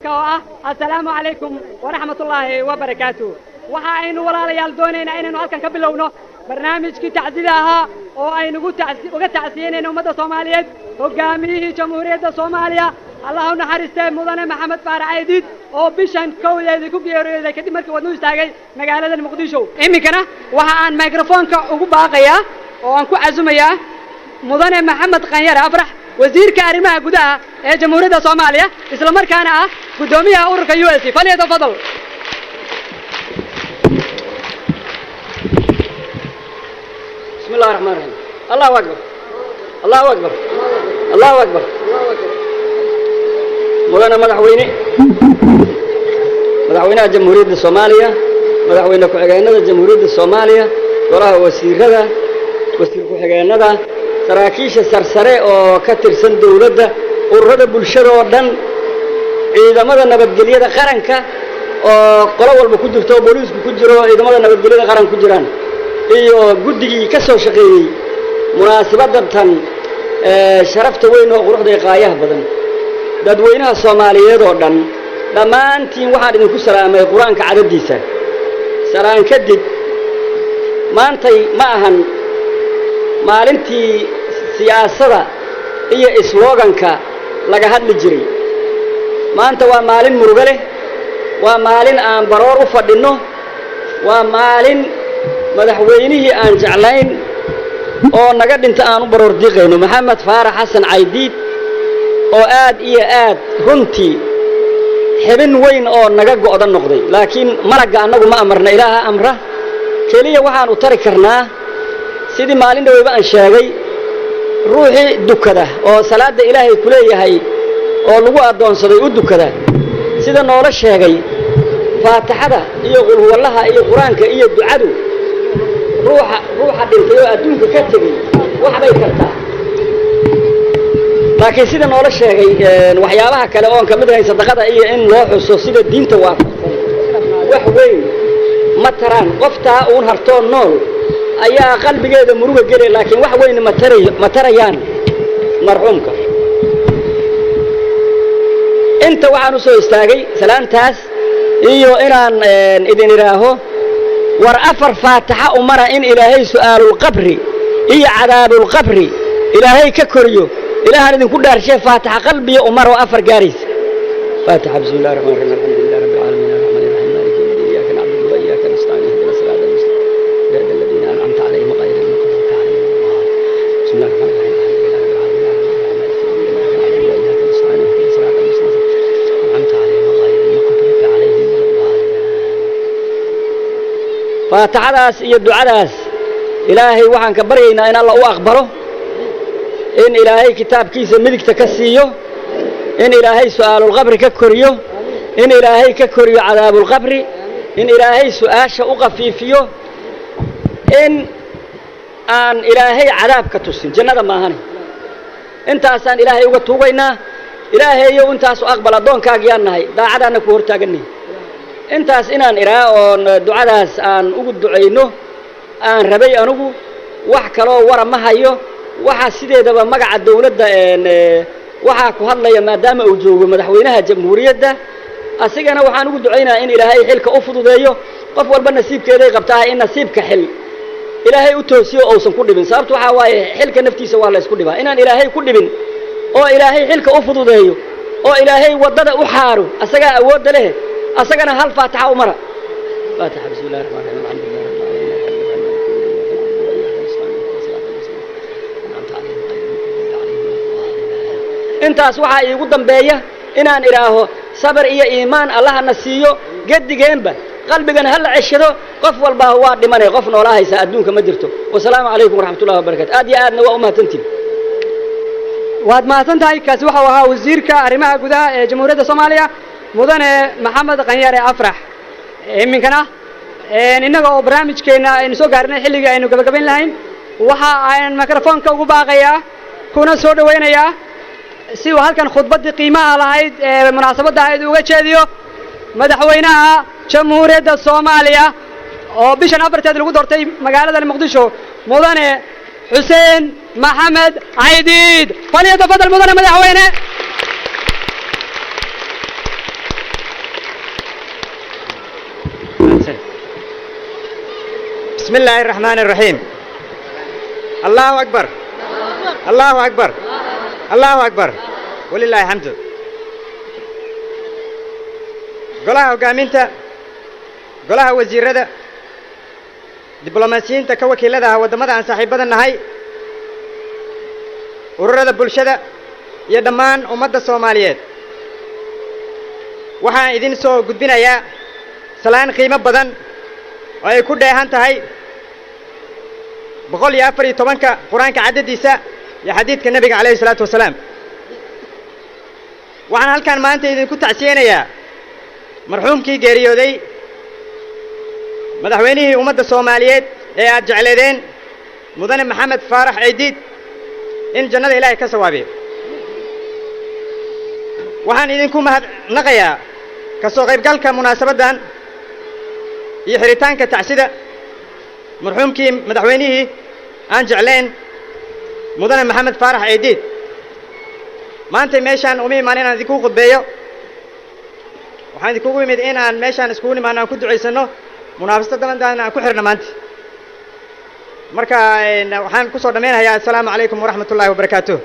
السلام عليكم ورحمة الله وبركاته. وحين ولا ريال دونينا إنه هالكن كبلونه برنامج كي تعزيها أو أي نقول تعزين إنه مدى صومالية وقاميه جمهورية الصومالية الله نحرسته مدن محمد فارع عيديد أو بيشان كوي ذي كوبيرو ذي كتير مركب ونوش تاجي مقالة المقدسو. إمي كنا وحان ميكروفون كأوباقيا أو أنكو عزمية مدن محمد قنير أفرح وزير كارمة جودة جمهورية الصومالية إسلام مركانا قدومية أورك يوسي فليتفضل. بسم الله الرحمن الرحيم. الله أكبر الله أكبر الله أكبر. مولانا مدحوينها جمهورية الصومالية مدحوينها كحجينة جمهورية الصومالية وراها وزير كحجينة saraakiisha sarsare oo ka tirsan dawladda ururada bulshada oo dhan ciidamada nabadgelyada qaranka oo qolo walba ku jirto booliisku ku jiro ciidamada nabadgelyada qaran ku jiraan iyo guddigii ka soo shaqeeyay munaasabaddan sharafta weyn oo quruxda qaayaha badan dadweynaha Soomaaliyeed oo dhan dhamaantiin waxaan idinku salaamay quraanka cadadiisa salaan kadib maantay ma ahan maalintii siyaasadda iyo sloganka laga hadli jiray maanta waa maalin murugo leh waa maalin aan baroor u fadhino waa maalin madaxweynihii aan jeclayn oo naga dhinta aan u baroor diiqayno maxamed faarax xasan caydiid oo aad iyo aad runtii xibin weyn oo naga go'dan noqday laakiin malaga anagu ma amarna ilaaha amra kaliya waxaan u tari karnaa sidii maalin dhaweyba aan sheegay ruuxi dukada oo salaada ilaahay ku leeyahay oo lagu adoonsaday u dukada sida noola sheegay faatixada iyo qul huwallaha iyo quraanka iyo ducadu ruuxa dhintay oo adduunka ka tagay wax bay kartaa laakiin sida noola sheegay waxyaabaha kale oo kamid ah sadaqada iyo in loo xuso sida diinta waafaqsan wax weyn ma taraan qofta uu harto nool ayaa qalbigeeda muruga galay laakiin wax weyn ma tarayaan marxuumka inta waxaan u soo istaagay salaantaas iyo inaan idin iraaho war afar faatixa umara in ilaahay su'aalul qabri iyo cadaabul qabri ilaahay ka koriyo ilaahan idinku dhaarshay faatixa qalbiga umaro afar gaaris faatixa bismillaahir rahmaanir rahiim alxamdulillahi rabbil aalamiin arrahmaanir rahiim maaliki yawmiddin iyyaka na'budu wa iyyaka nasta'iin ihdinas siraatal mustaqiim faatixadaas iyo ducadaas ilaahay waxaan ka baryaynaa in Allah u aqbalo in ilaahay kitaabkiisa midigta ka siiyo in ilaahay su'aalul qabri ka koriyo in ilaahay ka koriyo cadaabul qabri in ilaahay su'aasha u qafiifiyo in aan ilaahay cadaab ka tusin jannada ma ahan intaasaan ilaahay uga tuugaynaa ilaahayow intaas u aqbal adoonkaaga yaan nahay daacadana ku hortaaganay intaas inaan iraa oo ducadaas aan ugu duceyno aan rabay anigu wax kale oo wara ma hayo waxa sideedaba magaca dawladda waxa ku hadlaya maadaama uu joogo madaxweynaha jamhuuriyadda asigana waxaan ugu duceynaa in ilaahay xilka u fududeeyo qof walba nasiibkeeday qabtaa in nasiibka xil ilaahay u toosiyo oo san ku dhibin sababtu waxa waaye xilka naftiisa waa la isku dhibaa inaan ilaahay ku dhibin oo ilaahay xilka u fududeeyo oo ilaahay wadada u xaaro asaga awood leh asagana hal faatixa umara faatixa bismillaahir rahmaanir rahiim alxamdulillahi intaas waxa iigu dambeeya inaan iraaho sabr iyo iimaan Allah na siiyo gadigeenba qalbigana hal ceshado qof walba waa dhimanay qof noolahaysa adduunka ma jirto wassalaamu calaykum waraxmatullaahi wabarakaatuh aad iyo aadna waa u mahadsantiin waad mahadsantahay kaasi waxa ahaa wasiirka arrimaha gudaha ee jamhuuriyadda Soomaaliya mudane maxamed qanyare afrax iminkana inaga oo barnaamijkeena aynu soo gaarnay xilliga aynu gabagabayn lahayn waxa aan mikrofoonka ugu baaqayaa kuna soo dhaweynayaa si uu halkan khudbadii qiimaha lahayd ee munaasabadda ay uga jeediyo madaxweynaha jamhuuriyadda Soomaaliya oo bishan afarteed lagu doortay magaalada Muqdisho mudane حسين محمد عيديد فليتفضل مدن مدحوينه بسم الله الرحمن الرحيم. الله أكبر الله أكبر الله أكبر ولله الحمد. قلها وقامينتا قلها وزير هذا دبلوماسيين تكوكيل هذا ودمد عن صاحب هذا النهاي ورد بولشدا يدمان أمد الصوماليات وحا إذن سو قدبنا يا سلان قيمة بدن ويكون ديهان تهي بقول يا فري طبانك قرآنك عدد ديسا يا حديث النبي عليه الصلاة والسلام. وعن هل كان ما أنت إذن كنت عسينا يا مرحوم كي جريو دي مدحوينه أمد الصوماليات يا جعلدين مدن محمد فارح عيديد إن جنة إلهي كسوابي. وحان إذنكم نقيا كسو غيب قالك مناسبة دان يحريتان كتعسيدة مرحوم كي مدحوينه أن جعلين مدن محمد فارح عيديد ما أنت ميشان أمي مانينا ذيكو قدبيو وحان ذيكو قميد إن ميشان اسكوني مانا كنت عيسانو منافسة دان كحرنا مانت marka waxaan ku soo dhameeyay. Assalaamu alaykum wa rahmatullahi wa barakatuh.